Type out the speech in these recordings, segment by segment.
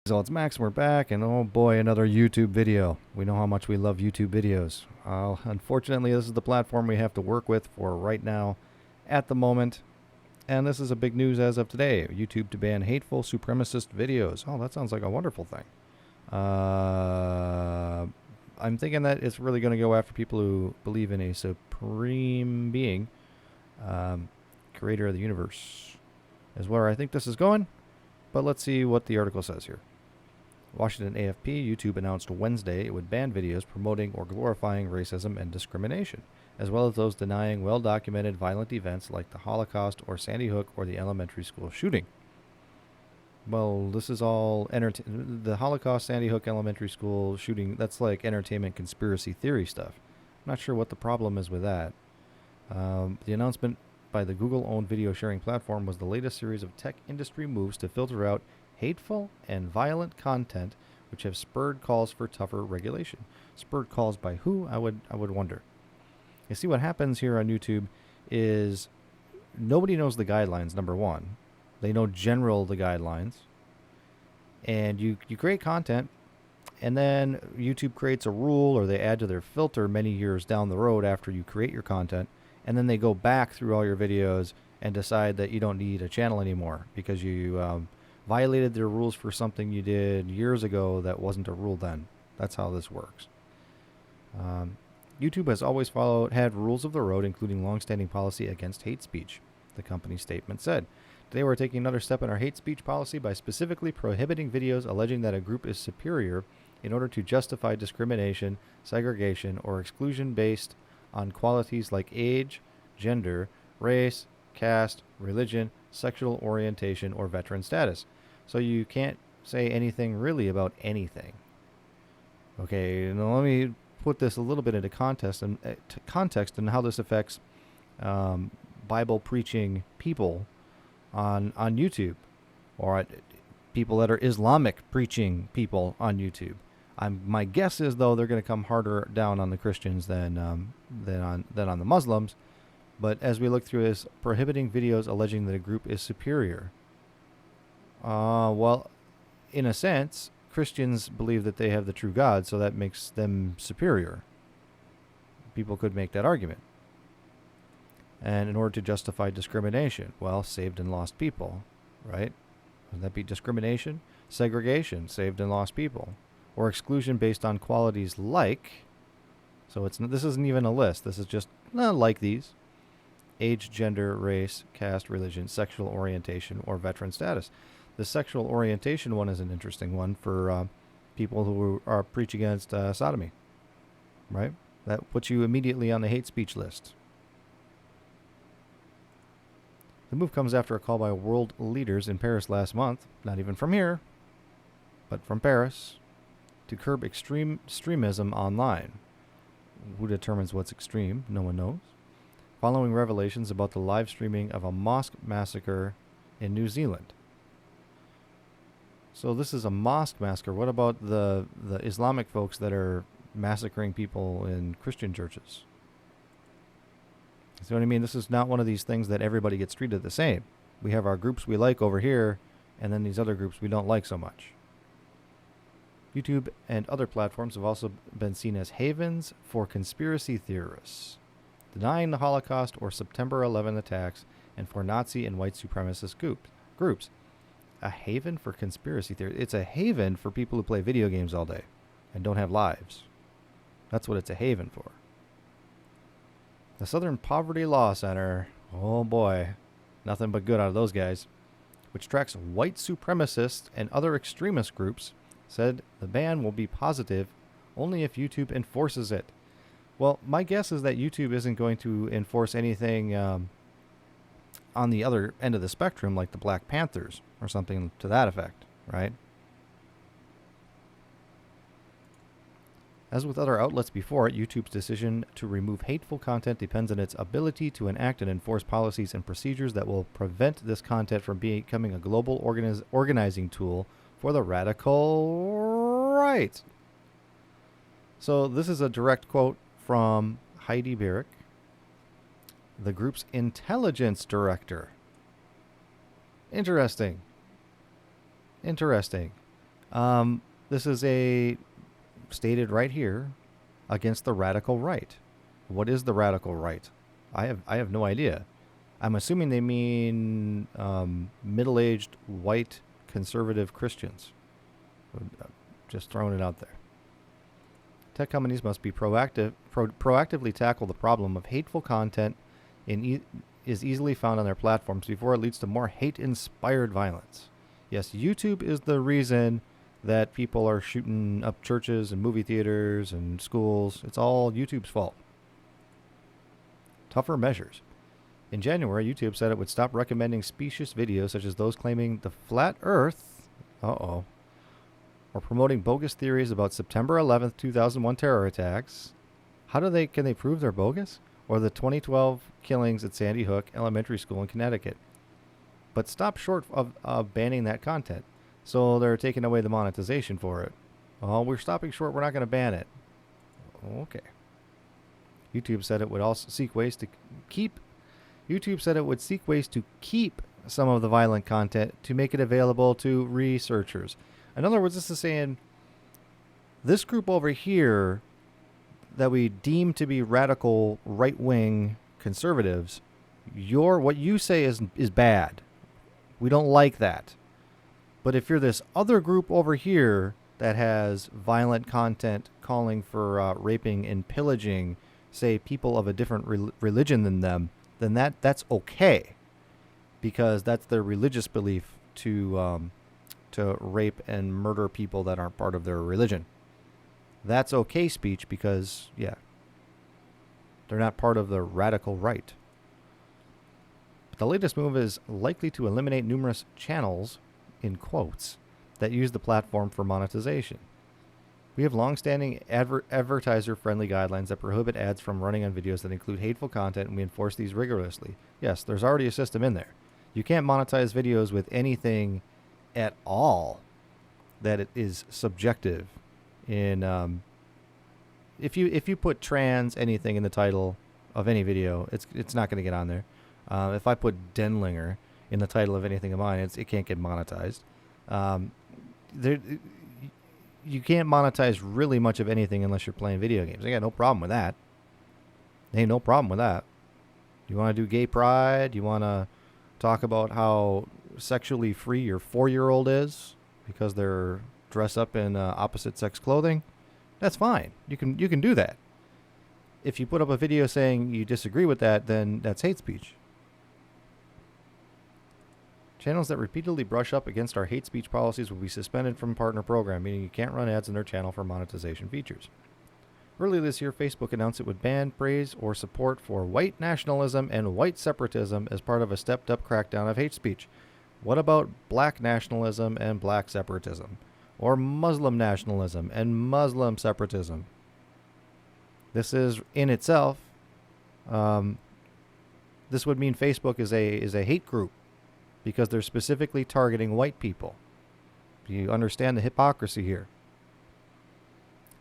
So it's Max, we're back, and oh boy, another YouTube video. We know how much we love YouTube videos. Unfortunately, this is the platform we have to work with for right now, at the moment. And this is a big news as of today. YouTube to ban hateful supremacist videos. Oh, that sounds like a wonderful thing. I'm thinking that it's really going to go after people who believe in a supreme being, creator of the universe, is where I think this is going. But let's see what the article says here. Washington AFP, YouTube announced Wednesday it would ban videos promoting or glorifying racism and discrimination, as well as those denying well-documented violent events like the Holocaust or Sandy Hook or the elementary school shooting. Well, this is all the Holocaust, Sandy Hook elementary school shooting, that's like entertainment conspiracy theory stuff. I'm not sure what the problem is with that. The announcement by the Google-owned video sharing platform was the latest series of tech industry moves to filter out hateful and violent content, which have spurred calls for tougher regulation. Spurred calls by who? I would wonder. You see, what happens here on YouTube is nobody knows the guidelines, number one. They know the guidelines. And you create content, and then YouTube creates a rule or they add to their filter many years down the road after you create your content, and then they go back through all your videos and decide that you don't need a channel anymore because you violated their rules for something you did years ago that wasn't a rule then. That's how this works. YouTube has always had rules of the road, including long-standing policy against hate speech, the company's statement said. Today we're taking another step in our hate speech policy by specifically prohibiting videos alleging that a group is superior in order to justify discrimination, segregation, or exclusion based on qualities like age, gender, race, caste, religion, sexual orientation, or veteran status. So you can't say anything really about anything. Okay, now let me put this a little bit into context and how this affects Bible preaching people on YouTube, or people that are Islamic preaching people on YouTube. My guess is, though, they're going to come harder down on the Christians than on the Muslims. But as we look through this, prohibiting videos alleging that a group is superior. Well, in a sense, Christians believe that they have the true God, so that makes them superior. People could make that argument. And in order to justify discrimination, well, saved and lost people, right? Would that be discrimination? Segregation, saved and lost people. Or exclusion based on qualities like, so this isn't even a list, this is just like these: age, gender, race, caste, religion, sexual orientation, or veteran status. The sexual orientation one is an interesting one for people who are preach against sodomy, right? That puts you immediately on the hate speech list. The move comes after a call by world leaders in Paris last month, not even from here, but from Paris, to curb extremism online. Who determines what's extreme? No one knows. Following revelations about the live streaming of a mosque massacre in New Zealand. So this is a mosque massacre. What about the Islamic folks that are massacring people in Christian churches? See what I mean? This is not one of these things that everybody gets treated the same. We have our groups we like over here, and then these other groups we don't like so much. YouTube and other platforms have also been seen as havens for conspiracy theorists, denying the Holocaust or September 11 attacks, and for Nazi and white supremacist groups. A haven for conspiracy theory. It's a haven for people who play video games all day and don't have lives. That's what it's a haven for. The Southern Poverty Law Center, oh boy, nothing but good out of those guys, which tracks white supremacists and other extremist groups, said the ban will be positive only if YouTube enforces it. Well, my guess is that YouTube isn't going to enforce anything on the other end of the spectrum, like the Black Panthers or something to that effect, right? As with other outlets before it, YouTube's decision to remove hateful content depends on its ability to enact and enforce policies and procedures that will prevent this content from becoming a global organizing tool for the radical right. So this is a direct quote from Heidi Barrick, the group's intelligence director. Interesting. This is a stated right here against the radical right. What is the radical right? I have no idea. I'm assuming they mean middle-aged white conservative Christians. Just throwing it out there. Tech companies must be proactively tackle the problem of hateful content is easily found on their platforms before it leads to more hate-inspired violence. Yes, YouTube is the reason that people are shooting up churches and movie theaters and schools. It's all YouTube's fault. Tougher measures. In January, YouTube said it would stop recommending specious videos such as those claiming the flat earth, or promoting bogus theories about September 11th, 2001 terror attacks. Can they prove they're bogus? Or the 2012 killings at Sandy Hook Elementary School in Connecticut. But stop short of banning that content. So they're taking away the monetization for it. Oh, we're stopping short. We're not going to ban it. Okay. YouTube said it would also seek ways to keep some of the violent content to make it available to researchers. In other words, this is saying this group over here that we deem to be radical right-wing conservatives, what you say is bad. We don't like that. But if you're this other group over here that has violent content calling for raping and pillaging, say, people of a different religion than them, then that's okay, because that's their religious belief to rape and murder people that aren't part of their religion. That's okay speech because, yeah, they're not part of the radical right. But the latest move is likely to eliminate numerous channels, in quotes, that use the platform for monetization. We have long-standing advertiser-friendly guidelines that prohibit ads from running on videos that include hateful content, and we enforce these rigorously. Yes, there's already a system in there. You can't monetize videos with anything at all that it is subjective. If you put trans anything in the title of any video, it's not going to get on there. If I put Denlinger in the title of anything of mine, it can't get monetized. You can't monetize really much of anything unless you're playing video games. I got no problem with that. Ain't no problem with that. You want to do gay pride? You want to talk about how sexually free your 4-year-old is because they're dressed up in opposite sex clothing? That's fine. You can do that. If you put up a video saying you disagree with that, then that's hate speech. Channels that repeatedly brush up against our hate speech policies will be suspended from partner program, meaning you can't run ads in their channel for monetization features. Earlier this year, Facebook announced it would ban praise or support for white nationalism and white separatism as part of a stepped-up crackdown of hate speech. What about black nationalism and black separatism? Or Muslim nationalism and Muslim separatism? This is, in itself, this would mean Facebook is a hate group, because they're specifically targeting white people. Do you understand the hypocrisy here?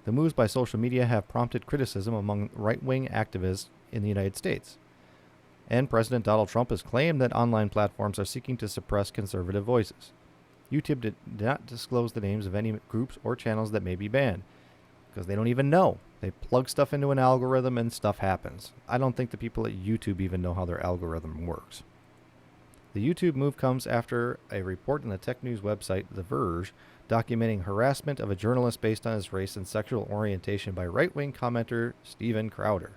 The moves by social media have prompted criticism among right-wing activists in the United States. And President Donald Trump has claimed that online platforms are seeking to suppress conservative voices. YouTube did not disclose the names of any groups or channels that may be banned, because they don't even know. They plug stuff into an algorithm and stuff happens. I don't think the people at YouTube even know how their algorithm works. The YouTube move comes after a report in the tech news website The Verge documenting harassment of a journalist based on his race and sexual orientation by right-wing commenter Steven Crowder.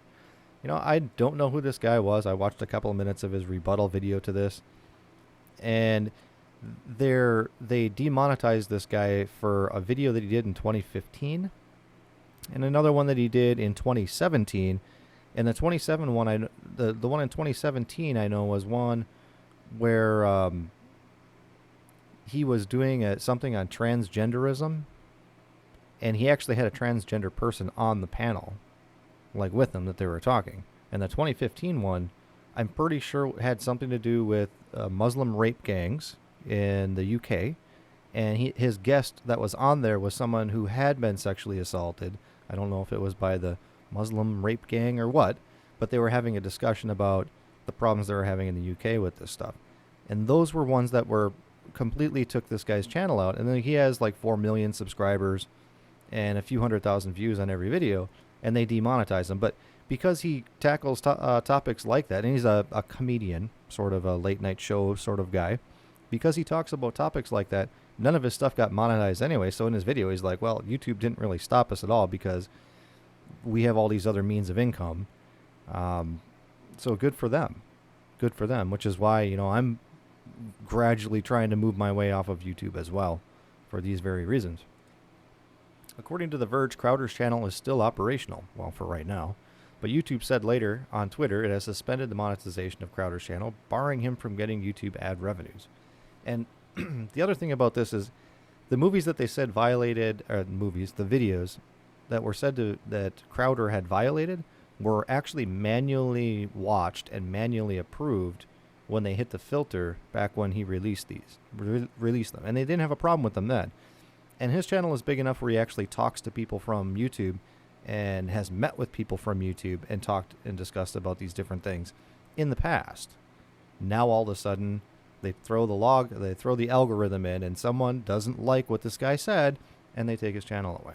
You know, I don't know who this guy was. I watched a couple of minutes of his rebuttal video to this, and they demonetized this guy for a video that he did in 2015 and another one that he did in 2017. And the 27 one, the one in 2017 I know was one where he was doing something on transgenderism, and he actually had a transgender person on the panel, like with him, that they were talking. And the 2015 one, I'm pretty sure had something to do with Muslim rape gangs in the UK, and his guest that was on there was someone who had been sexually assaulted. I don't know if it was by the Muslim rape gang or what, but they were having a discussion about the problems they were having in the UK with this stuff. And those were ones that were completely took this guy's channel out, and then he has like 4 million subscribers and a few 100,000 views on every video, and they demonetize him. But because he tackles topics like that, and he's a comedian, sort of a late night show sort of guy, because he talks about topics like that, none of his stuff got monetized anyway. So in his video, he's like, well, YouTube didn't really stop us at all because we have all these other means of income. So good for them. Good for them, which is why, I'm gradually trying to move my way off of YouTube as well for these very reasons. According to The Verge, Crowder's channel is still operational, well, for right now. But YouTube said later on Twitter it has suspended the monetization of Crowder's channel, barring him from getting YouTube ad revenues. And the other thing about this is the movies that they said violated, the videos that were said that Crowder had violated were actually manually watched and manually approved when they hit the filter back when he released them. And they didn't have a problem with them then. And his channel is big enough where he actually talks to people from YouTube and has met with people from YouTube and talked and discussed about these different things in the past. Now all of a sudden they throw the algorithm in, and someone doesn't like what this guy said, and they take his channel away.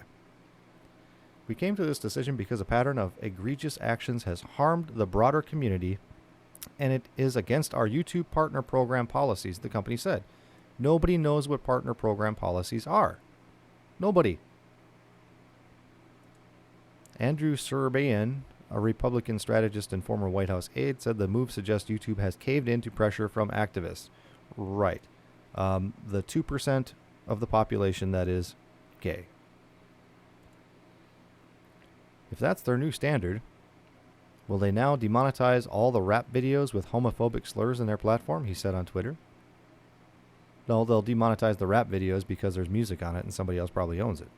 We came to this decision because a pattern of egregious actions has harmed the broader community, and it is against our YouTube partner program policies, the company said. Nobody knows what partner program policies are. Nobody. Andrew Serbian, a Republican strategist and former White House aide, said the move suggests YouTube has caved into pressure from activists. Right. The 2% of the population that is gay. If that's their new standard, will they now demonetize all the rap videos with homophobic slurs in their platform? He said on Twitter. No, they'll demonetize the rap videos because there's music on it and somebody else probably owns it.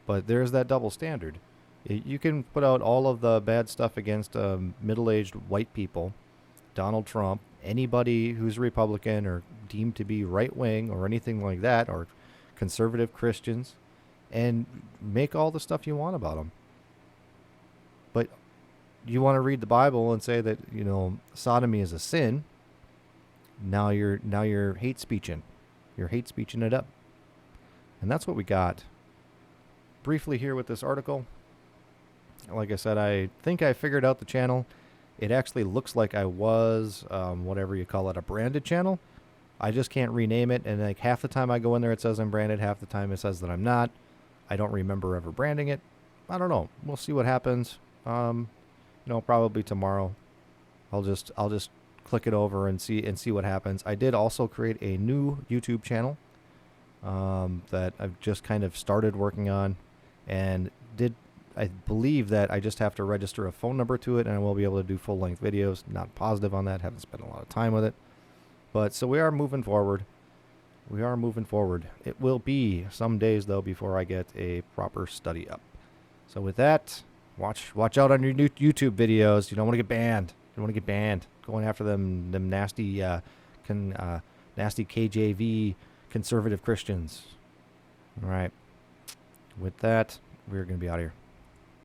But there's that double standard. You can put out all of the bad stuff against middle-aged white people, Donald Trump, anybody who's a Republican or deemed to be right-wing or anything like that, or conservative Christians, and make all the stuff you want about them. But you want to read the Bible and say that, sodomy is a sin. Now you're hate speeching. You're hate speeching it up. And that's what we got briefly here with this article. Like I said, I think I figured out the channel. It actually looks like I was, whatever you call it, a branded channel. I just can't rename it. And like half the time I go in there, it says I'm branded. Half the time it says that I'm not. I don't remember ever branding it. I don't know. We'll see what happens. Probably tomorrow. I'll just click it over and see what happens. I did also create a new YouTube channel that I've just kind of started working on, and I believe that I just have to register a phone number to it, and I will be able to do full-length videos. Not positive on that. Haven't spent a lot of time with it. But so we are moving forward. It will be some days, though, before I get a proper study up. So with that, watch out on your new YouTube videos. You don't want to get banned. Going after them nasty, nasty KJV conservative Christians. All right. With that, we're going to be out of here.